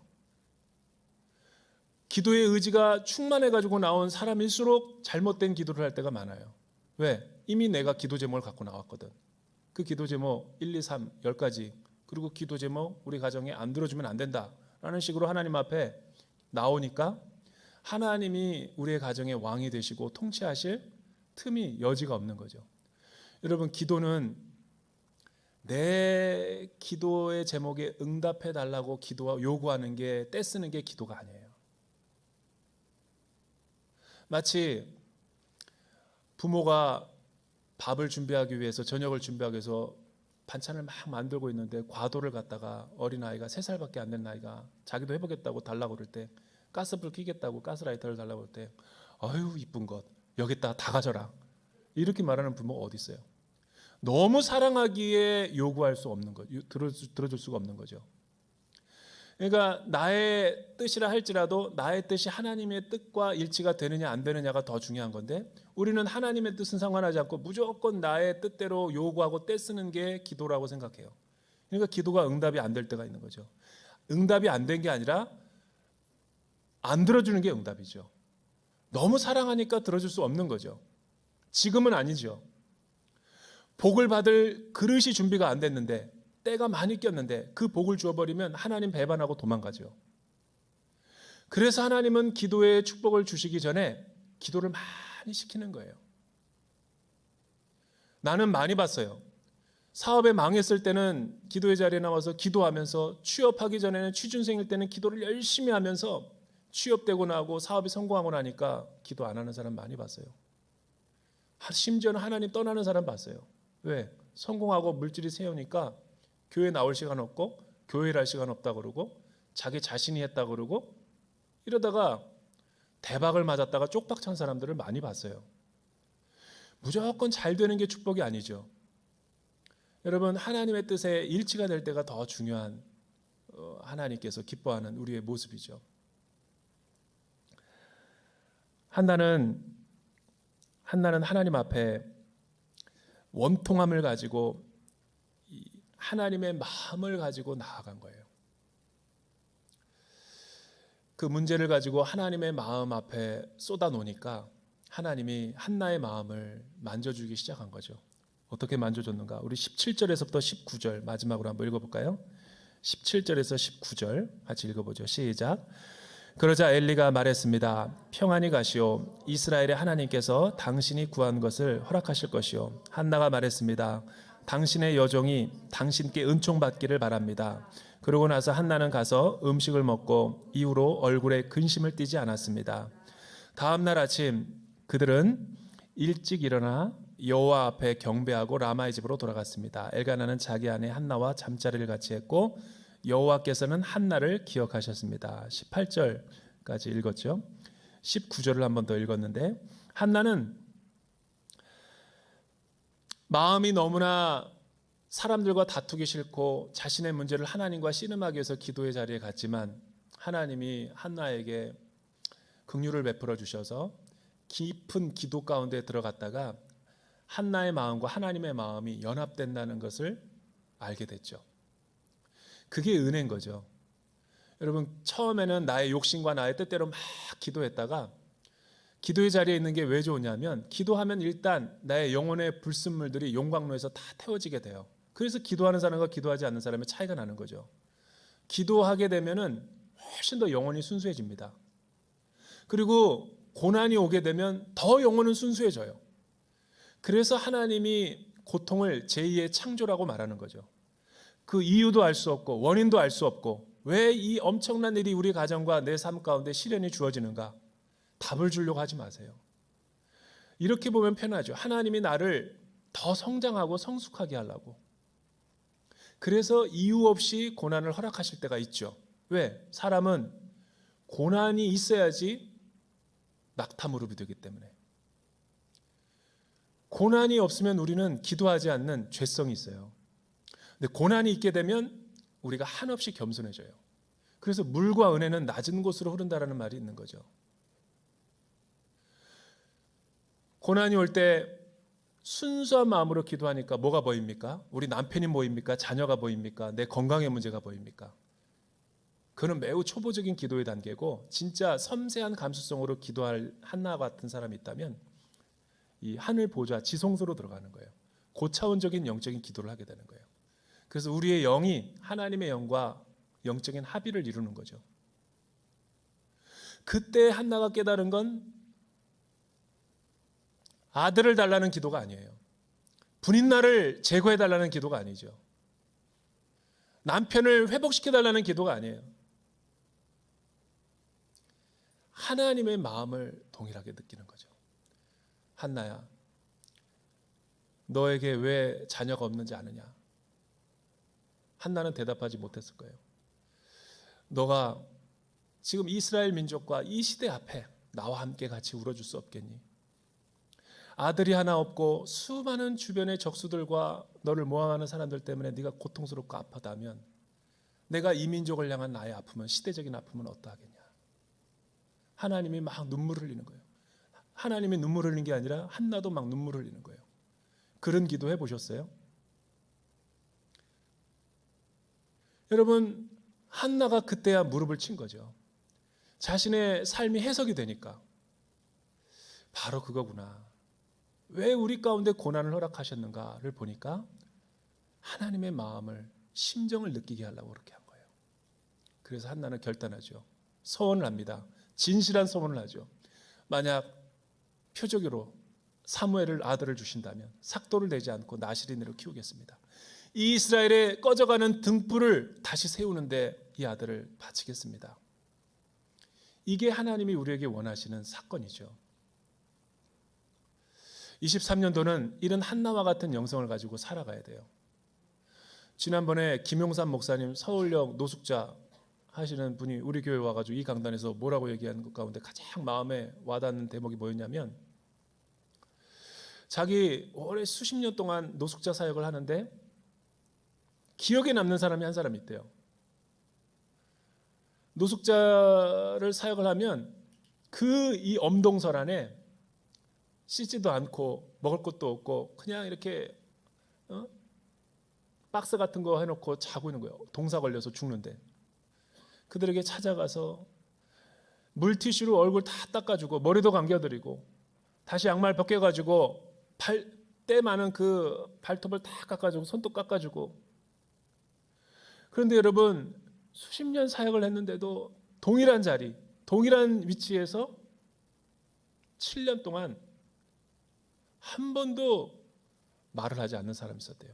기도의 의지가 충만해가지고 나온 사람일수록 잘못된 기도를 할 때가 많아요. 왜? 이미 내가 기도 제목을 갖고 나왔거든. 그 기도 제목 1, 2, 3, 10가지, 그리고 기도 제목 우리 가정에 안 들어주면 안 된다라는 식으로 하나님 앞에 나오니까 하나님이 우리의 가정의 왕이 되시고 통치하실 틈이, 여지가 없는 거죠. 여러분, 기도는 내 기도의 제목에 응답해 달라고 요구하는 게, 떼쓰는 게 기도가 아니에요. 마치 부모가 밥을 준비하기 위해서, 저녁을 준비하기 위해서 반찬을 막 만들고 있는데 과도를 갖다가 어린아이가 3살밖에 안 된 나이가 자기도 해보겠다고 달라고 그럴 때, 가스불 켜겠다고 가스라이터를 달라고 그럴 때 아유 이쁜 것 여기다 다 가져라, 이렇게 말하는 부모가 어디 있어요? 너무 사랑하기에 요구할 수 없는 거, 들어줄 수가 없는 거죠. 그러니까 나의 뜻이라 할지라도 나의 뜻이 하나님의 뜻과 일치가 되느냐 안 되느냐가 더 중요한 건데, 우리는 하나님의 뜻은 상관하지 않고 무조건 나의 뜻대로 요구하고 떼쓰는 게 기도라고 생각해요. 그러니까 기도가 응답이 안 될 때가 있는 거죠. 응답이 안 된 게 아니라 안 들어주는 게 응답이죠. 너무 사랑하니까 들어줄 수 없는 거죠. 지금은 아니죠. 복을 받을 그릇이 준비가 안 됐는데, 때가 많이 꼈는데 그 복을 주어버리면 하나님 배반하고 도망가죠. 그래서 하나님은 기도의 축복을 주시기 전에 기도를 많이 시키는 거예요. 나는 많이 봤어요. 사업에 망했을 때는 기도의 자리에 나와서 기도하면서, 취업하기 전에는 취준생일 때는 기도를 열심히 하면서, 취업되고 나고 사업이 성공하고 나니까 기도 안 하는 사람 많이 봤어요. 심지어는 하나님 떠나는 사람 봤어요. 왜? 성공하고 물질이 세우니까 교회 나올 시간 없고 교회 할 시간 없다 그러고 자기 자신이 했다 그러고, 이러다가 대박을 맞았다가 쪽박 찬 사람들을 많이 봤어요. 무조건 잘 되는 게 축복이 아니죠. 여러분, 하나님의 뜻에 일치가 될 때가 더 중요한, 하나님께서 기뻐하는 우리의 모습이죠. 한나는 하나님 앞에 원통함을 가지고 하나님의 마음을 가지고 나아간 거예요. 그 문제를 가지고 하나님의 마음 앞에 쏟아놓으니까 하나님이 한나의 마음을 만져주기 시작한 거죠. 어떻게 만져줬는가? 우리 17절에서부터 19절 마지막으로 한번 읽어볼까요? 17절에서 19절 같이 읽어보죠. 시작. 그러자 엘리가 말했습니다. 평안히 가시오. 이스라엘의 하나님께서 당신이 구한 것을 허락하실 것이오. 한나가 말했습니다. 당신의 여종이 당신께 은총받기를 바랍니다. 그러고 나서 한나는 가서 음식을 먹고 이후로 얼굴에 근심을 띠지 않았습니다. 다음 날 아침 그들은 일찍 일어나 여호와 앞에 경배하고 라마의 집으로 돌아갔습니다. 엘가나는 자기 아내 한나와 잠자리를 같이 했고 여호와께서는 한나를 기억하셨습니다. 18절까지 읽었죠. 19절을 한 번 더 읽었는데, 한나는 마음이 너무나 사람들과 다투기 싫고 자신의 문제를 하나님과 씨름하기 위해서 기도의 자리에 갔지만, 하나님이 한나에게 긍휼을 베풀어 주셔서 깊은 기도 가운데 들어갔다가 한나의 마음과 하나님의 마음이 연합된다는 것을 알게 됐죠. 그게 은혜인 거죠. 여러분, 처음에는 나의 욕심과 나의 뜻대로 막 기도했다가, 기도의 자리에 있는 게 왜 좋으냐면, 기도하면 일단 나의 영혼의 불순물들이 용광로에서 다 태워지게 돼요. 그래서 기도하는 사람과 기도하지 않는 사람의 차이가 나는 거죠. 기도하게 되면은 훨씬 더 영혼이 순수해집니다. 그리고 고난이 오게 되면 더 영혼은 순수해져요. 그래서 하나님이 고통을 제2의 창조라고 말하는 거죠. 그 이유도 알 수 없고 원인도 알 수 없고 왜 이 엄청난 일이 우리 가정과 내 삶 가운데 시련이 주어지는가, 답을 주려고 하지 마세요. 이렇게 보면 편하죠. 하나님이 나를 더 성장하고 성숙하게 하려고. 그래서 이유 없이 고난을 허락하실 때가 있죠. 왜? 사람은 고난이 있어야지 낙타무릎이 되기 때문에. 고난이 없으면 우리는 기도하지 않는 죄성이 있어요. 근데 고난이 있게 되면 우리가 한없이 겸손해져요. 그래서 물과 은혜는 낮은 곳으로 흐른다라는 말이 있는 거죠. 고난이 올 때 순수한 마음으로 기도하니까 뭐가 보입니까? 우리 남편이 보입니까? 자녀가 보입니까? 내 건강의 문제가 보입니까? 그는 매우 초보적인 기도의 단계고, 진짜 섬세한 감수성으로 기도할 한나 같은 사람이 있다면 이 하늘 보좌 지성소로 들어가는 거예요. 고차원적인 영적인 기도를 하게 되는 거예요. 그래서 우리의 영이 하나님의 영과 영적인 합의를 이루는 거죠. 그때 한나가 깨달은 건 아들을 달라는 기도가 아니에요. 분인날을 제거해 달라는 기도가 아니죠. 남편을 회복시켜 달라는 기도가 아니에요. 하나님의 마음을 동일하게 느끼는 거죠. 한나야, 너에게 왜 자녀가 없는지 아느냐? 한나는 대답하지 못했을 거예요. 너가 지금 이스라엘 민족과 이 시대 앞에 나와 함께 같이 울어줄 수 없겠니? 아들이 하나 없고 수많은 주변의 적수들과 너를 모함하는 사람들 때문에 네가 고통스럽고 아프다면, 내가 이 민족을 향한 나의 아픔은, 시대적인 아픔은 어떠하겠냐? 하나님이 막 눈물을 흘리는 거예요. 하나님이 눈물을 흘리는 게 아니라 한나도 막 눈물을 흘리는 거예요. 그런 기도 해보셨어요? 여러분, 한나가 그때야 무릎을 친 거죠. 자신의 삶이 해석이 되니까. 바로 그거구나. 왜 우리 가운데 고난을 허락하셨는가를 보니까 하나님의 마음을, 심정을 느끼게 하려고 그렇게 한 거예요. 그래서 한나는 결단하죠. 서원을 합니다. 진실한 서원을 하죠. 만약 표적으로 사무엘을 아들을 주신다면 삭도를 내지 않고 나시린으로 키우겠습니다. 이 이스라엘의 꺼져가는 등불을 다시 세우는데 이 아들을 바치겠습니다. 이게 하나님이 우리에게 원하시는 사건이죠. 23년도는 이런 한나와 같은 영성을 가지고 살아가야 돼요. 지난번에 김용삼 목사님 서울역 노숙자 하시는 분이 우리 교회 와가지고 이 강단에서 뭐라고 얘기하는 것 가운데 가장 마음에 와닿는 대목이 뭐였냐면, 자기 오래 수십 년 동안 노숙자 사역을 하는데 기억에 남는 사람이 한 사람이 있대요. 노숙자를 사역을 하면 그 이 엄동설 안에 씻지도 않고 먹을 것도 없고 그냥 이렇게 박스 같은 거 해놓고 자고 있는 거예요. 동사 걸려서 죽는데. 그들에게 찾아가서 물티슈로 얼굴 다 닦아주고 머리도 감겨드리고 다시 양말 벗겨가지고 때 많은 그 발톱을 다 깎아주고 손도 깎아주고. 그런데 여러분, 수십 년 사역을 했는데도 동일한 자리, 동일한 위치에서 7년 동안 한 번도 말을 하지 않는 사람이 있었대요.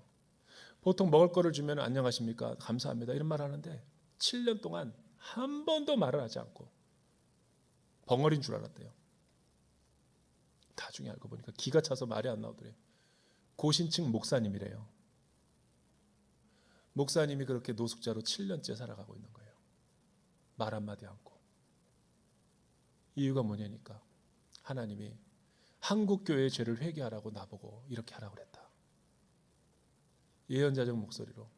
보통 먹을 거를 주면 안녕하십니까, 감사합니다 이런 말 하는데 7년 동안 한 번도 말을 하지 않고 벙어리인 줄 알았대요. 나중에 알고 보니까 기가 차서 말이 안 나오더래요. 고신층 목사님이래요. 목사님이 그렇게 노숙자로 7년째 살아가고 있는 거예요. 말 한마디 않고. 이유가 뭐냐니까 하나님이 한국교회의 죄를 회개하라고 나보고 이렇게 하라고 그랬다. 예언자적 목소리로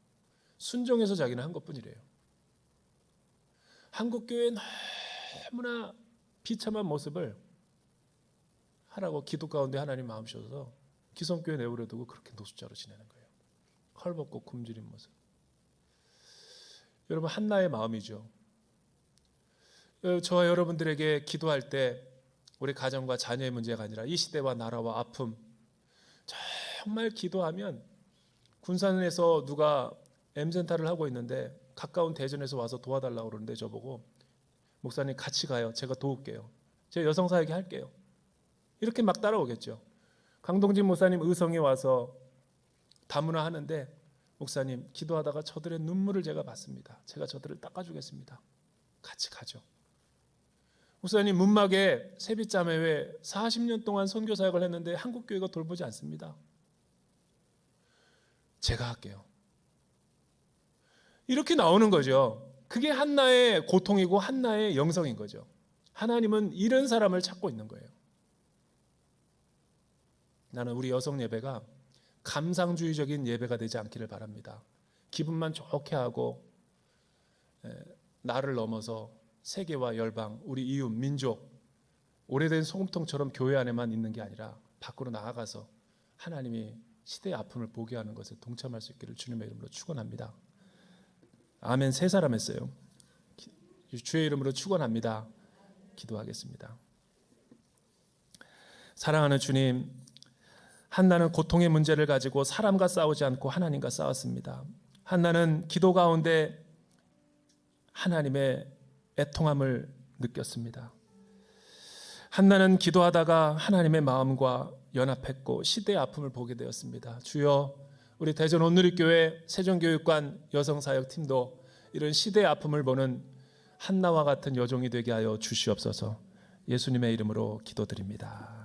순종해서 자기는 한 것뿐이래요. 한국교회의 너무나 비참한 모습을 하라고 기도 가운데 하나님 마음 주셔서 기성교회 내버려 두고 그렇게 노숙자로 지내는 거예요. 헐벗고 굶주린 모습. 여러분, 한나의 마음이죠. 저와 여러분들에게 기도할 때 우리 가정과 자녀의 문제가 아니라 이 시대와 나라와 아픔, 정말 기도하면 군산에서 누가 M센터를 하고 있는데 가까운 대전에서 와서 도와달라고 그러는데 저보고 목사님 같이 가요. 제가 도울게요. 제가 여성사역에 할게요. 이렇게 막 따라오겠죠. 강동진 목사님 의성에 와서 다문화 하는데 목사님 기도하다가 저들의 눈물을 제가 봤습니다. 제가 저들을 닦아주겠습니다. 같이 가죠. 목사님 문막에 세빛자매회 40년 동안 선교사역을 했는데 한국교회가 돌보지 않습니다. 제가 할게요. 이렇게 나오는 거죠. 그게 한나의 고통이고 한나의 영성인 거죠. 하나님은 이런 사람을 찾고 있는 거예요. 나는 우리 여성 예배가 감상주의적인 예배가 되지 않기를 바랍니다. 기분만 좋게 하고 나를 넘어서 세계와 열방, 우리 이웃, 민족, 오래된 소금통처럼 교회 안에만 있는 게 아니라 밖으로 나아가서 하나님이 시대의 아픔을 보게 하는 것에 동참할 수 있기를 주님의 이름으로 축원합니다. 아멘. 세 사람 했어요. 주의 이름으로 축원합니다. 기도하겠습니다. 사랑하는 주님, 한나는 고통의 문제를 가지고 사람과 싸우지 않고 하나님과 싸웠습니다. 한나는 기도 가운데 하나님의 애통함을 느꼈습니다. 한나는 기도하다가 하나님의 마음과 연합했고 시대의 아픔을 보게 되었습니다. 주여, 우리 대전 온누리교회 세종교육관 여성사역팀도 이런 시대의 아픔을 보는 한나와 같은 여종이 되게 하여 주시옵소서. 예수님의 이름으로 기도드립니다.